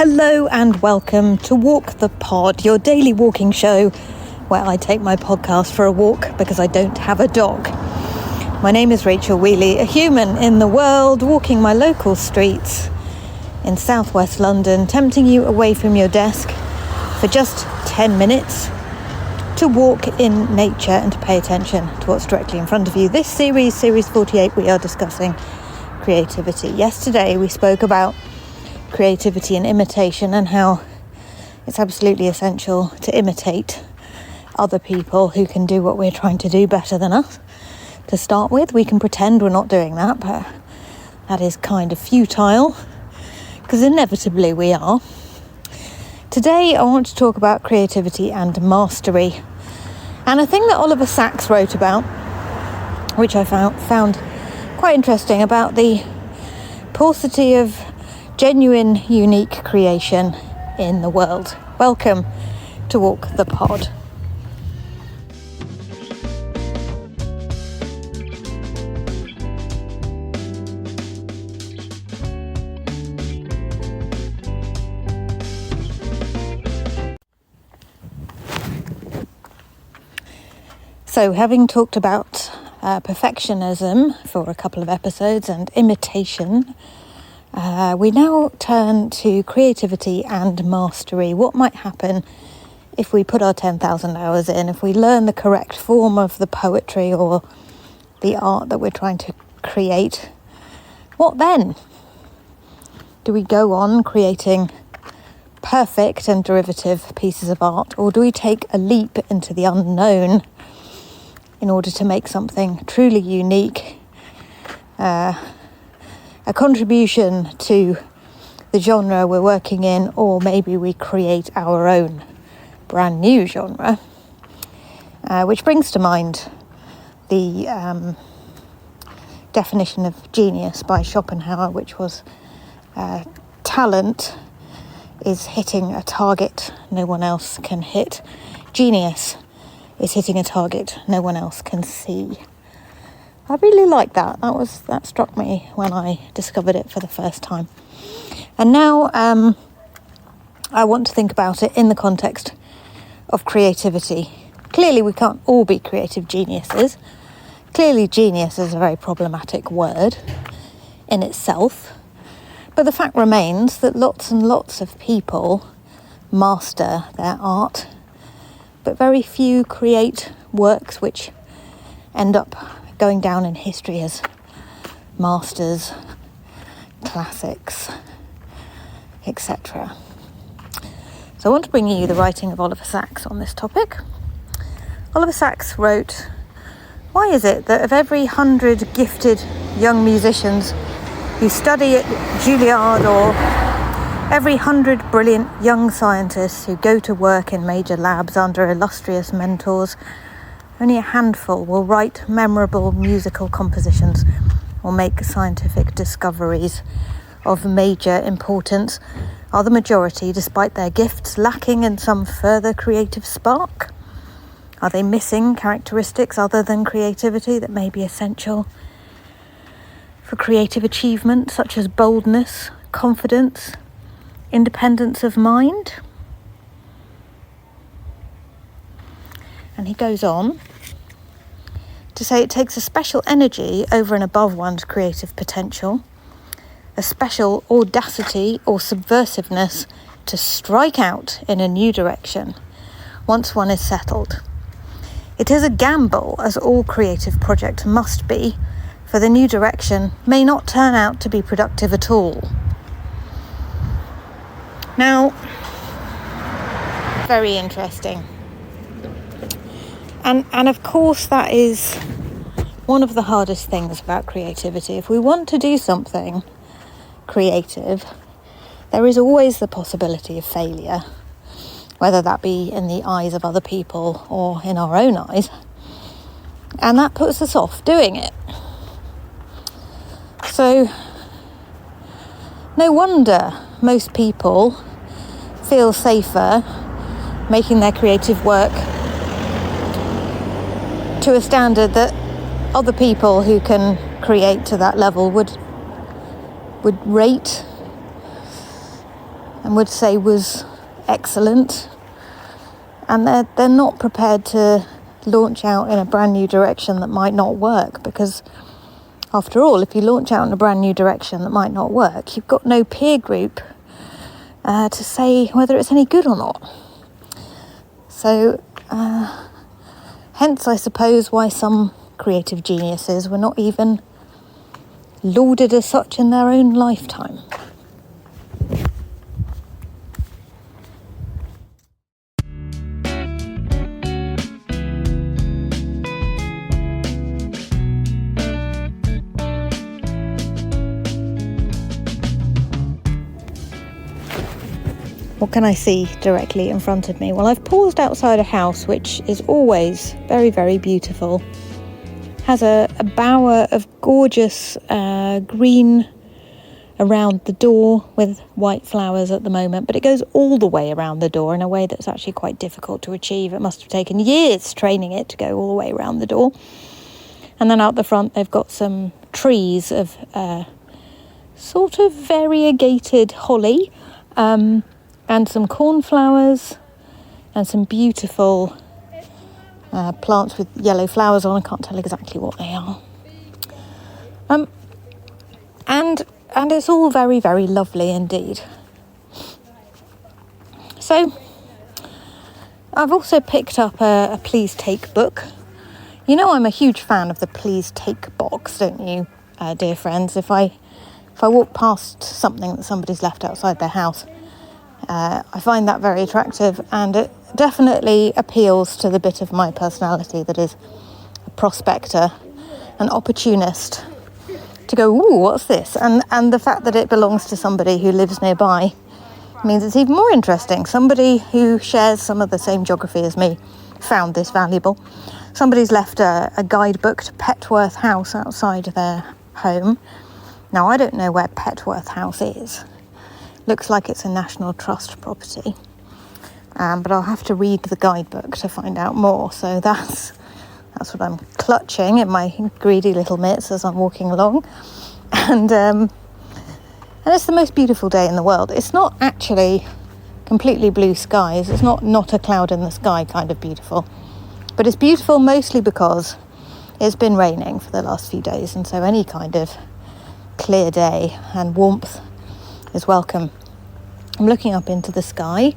Hello and welcome to Walk the Pod, your daily walking show where I take my podcast for a walk because I don't have a dog. My name is Rachel Wheely, a human in the world, walking my local streets in southwest London, tempting you away from your desk for just 10 minutes to walk in nature and to pay attention to what's directly in front of you. This series 48, we are discussing creativity. Yesterday we spoke about creativity and imitation and how it's absolutely essential to imitate other people who can do what we're trying to do better than us. To start with, we can pretend we're not doing that, but that is kind of futile because inevitably we are. Today I want to talk about creativity and mastery, and a thing that Oliver Sacks wrote about, which I found quite interesting, about the paucity of genuine, unique creation in the world. Welcome to Walk the Pod. So, having talked about perfectionism for a couple of episodes and imitation, we now turn to creativity and mastery. What might happen if we put our 10,000 hours in, if we learn the correct form of the poetry or the art that we're trying to create? What then? Do we go on creating perfect and derivative pieces of art, or do we take a leap into the unknown in order to make something truly unique, a contribution to the genre we're working in, or maybe we create our own brand new genre, which brings to mind the definition of genius by Schopenhauer, which was talent is hitting a target no one else can hit. Genius is hitting a target no one else can see. I really like that. That struck me when I discovered it for the first time. And now I want to think about it in the context of creativity. Clearly we can't all be creative geniuses. Clearly genius is a very problematic word in itself. But the fact remains that lots and lots of people master their art, but very few create works which end up going down in history as masters, classics, etc. So I want to bring you the writing of Oliver Sacks on this topic. Oliver Sacks wrote, "Why is it that of every 100 gifted young musicians who study at Juilliard, or every 100 brilliant young scientists who go to work in major labs under illustrious mentors, only a handful will write memorable musical compositions or make scientific discoveries of major importance? Are the majority, despite their gifts, lacking in some further creative spark? Are they missing characteristics other than creativity that may be essential for creative achievement, such as boldness, confidence, independence of mind?" And he goes on to say it takes a special energy over and above one's creative potential, a special audacity or subversiveness to strike out in a new direction once one is settled. It is a gamble, as all creative projects must be, for the new direction may not turn out to be productive at all. Now, very interesting. And of course that is one of the hardest things about creativity. If we want to do something creative, there is always the possibility of failure, whether that be in the eyes of other people or in our own eyes. And that puts us off doing it. So, no wonder most people feel safer making their creative work to a standard that other people who can create to that level would rate and would say was excellent, and they're not prepared to launch out in a brand new direction that might not work, because after all, if you launch out in a brand new direction that might not work, you've got no peer group to say whether it's any good or not. So hence I suppose why some creative geniuses were not even lauded as such in their own lifetime. What can I see directly in front of me? Well, I've paused outside a house which is always very, very beautiful. Has a bower of gorgeous green around the door with white flowers at the moment, but it goes all the way around the door in a way that's actually quite difficult to achieve. It must have taken years training it to go all the way around the door. And then out the front they've got some trees of sort of variegated holly, and some cornflowers and some beautiful plants with yellow flowers on. I can't tell exactly what they are. And it's all very, very lovely indeed. So I've also picked up a Please Take book. You know I'm a huge fan of the Please Take box, don't you, dear friends? If I walk past something that somebody's left outside their house, I find that very attractive, and it definitely appeals to the bit of my personality that is a prospector, an opportunist, to go, ooh, what's this? And the fact that it belongs to somebody who lives nearby means it's even more interesting. Somebody who shares some of the same geography as me found this valuable. Somebody's left a guidebook to Petworth House outside their home. Now, I don't know where Petworth House is. Looks like it's a National Trust property, but I'll have to read the guidebook to find out more. So that's what I'm clutching in my greedy little mitts as I'm walking along, and it's the most beautiful day in the world. It's not actually completely blue skies. It's not a cloud in the sky kind of beautiful, but it's beautiful mostly because it's been raining for the last few days, and so any kind of clear day and warmth is welcome. I'm looking up into the sky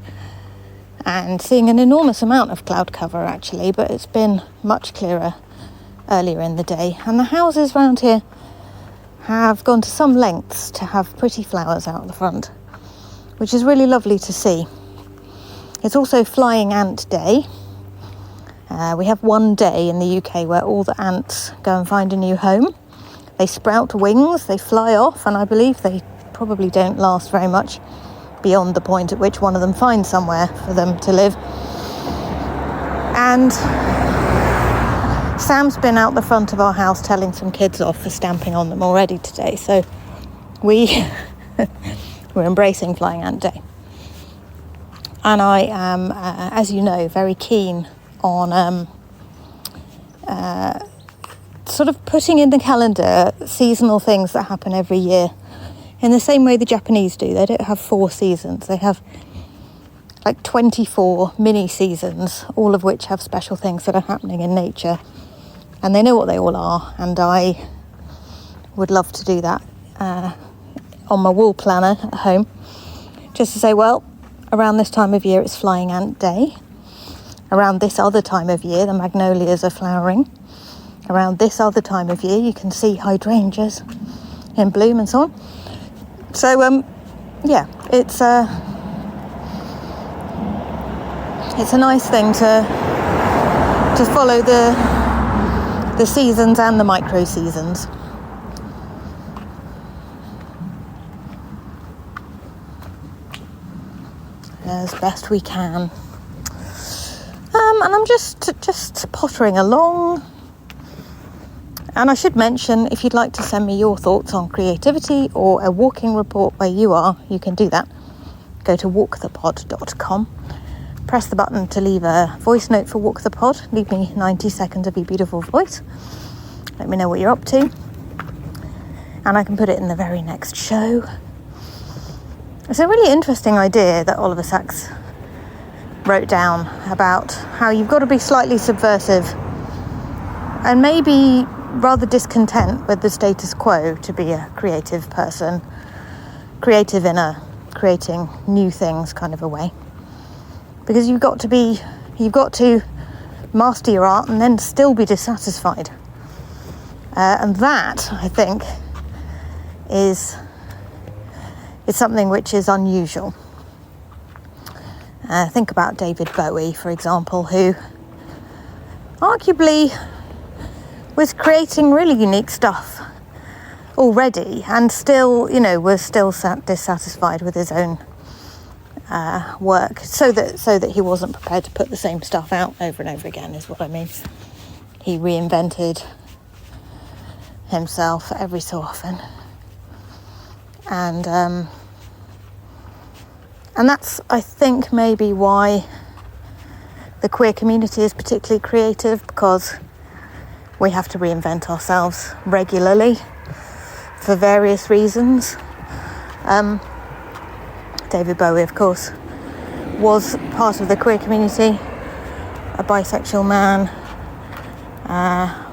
and seeing an enormous amount of cloud cover actually, but it's been much clearer earlier in the day, and the houses around here have gone to some lengths to have pretty flowers out the front, which is really lovely to see. It's also Flying Ant Day. We have one day in the UK where all the ants go and find a new home. They sprout wings, they fly off, and I believe they probably don't last very much beyond the point at which one of them finds somewhere for them to live. And Sam's been out the front of our house telling some kids off for stamping on them already today, so we're embracing Flying Ant Day. And I am, as you know, very keen on sort of putting in the calendar seasonal things that happen every year in the same way the Japanese do. They don't have 4 seasons. They have like 24 mini seasons, all of which have special things that are happening in nature. And they know what they all are. And I would love to do that on my wall planner at home. Just to say, well, around this time of year it's Flying Ant Day. Around this other time of year the magnolias are flowering. Around this other time of year you can see hydrangeas in bloom and so on. So, yeah, it's a nice thing to follow the seasons and the micro seasons. As best we can. And I'm just pottering along. And I should mention, if you'd like to send me your thoughts on creativity or a walking report where you are, you can do that. Go to walkthepod.com. Press the button to leave a voice note for Walk the Pod. Leave me 90 seconds of your beautiful voice. Let me know what you're up to. And I can put it in the very next show. It's a really interesting idea that Oliver Sacks wrote down about how you've got to be slightly subversive and maybe rather discontent with the status quo to be a creative person, creative in a creating new things kind of a way. Because you've got to master your art and then still be dissatisfied. And that, I think, is something which is unusual. Think about David Bowie, for example, who arguably was creating really unique stuff already and still, was still dissatisfied with his own work, so that he wasn't prepared to put the same stuff out over and over again, is what I mean. He reinvented himself every so often. And that's, I think, maybe why the queer community is particularly creative, because we have to reinvent ourselves regularly for various reasons. David Bowie, of course, was part of the queer community, a bisexual man.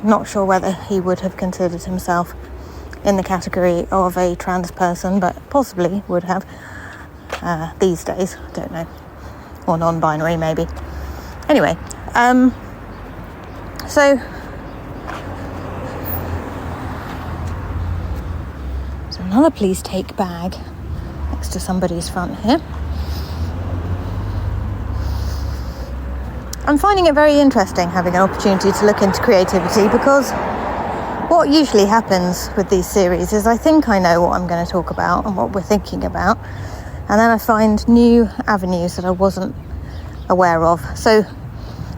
Not sure whether he would have considered himself in the category of a trans person, but possibly would have these days, I don't know, or non-binary maybe. Anyway, so there's another please take bag next to somebody's front here. I'm finding it very interesting having an opportunity to look into creativity, because what usually happens with these series is I think I know what I'm going to talk about and what we're thinking about, and then I find new avenues that I wasn't aware of. So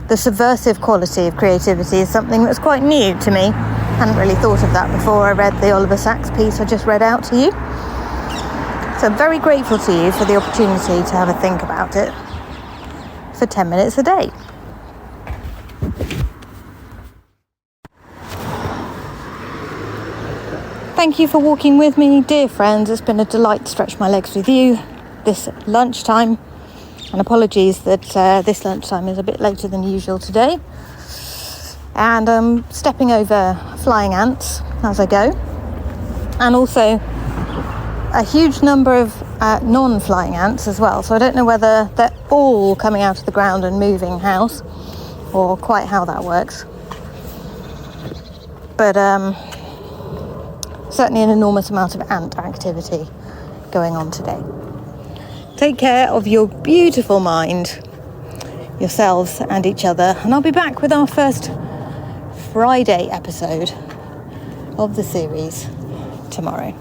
the subversive quality of creativity is something that's quite new to me. I hadn't really thought of that before I read the Oliver Sacks piece I just read out to you. So I'm very grateful to you for the opportunity to have a think about it for 10 minutes a day. Thank you for walking with me, dear friends. It's been a delight to stretch my legs with you this lunchtime. And apologies that this lunchtime is a bit later than usual today. And I'm stepping over flying ants as I go. And also a huge number of non-flying ants as well. So I don't know whether they're all coming out of the ground and moving house, or quite how that works. But certainly an enormous amount of ant activity going on today. Take care of your beautiful mind, yourselves and each other, and I'll be back with our first Friday episode of the series tomorrow.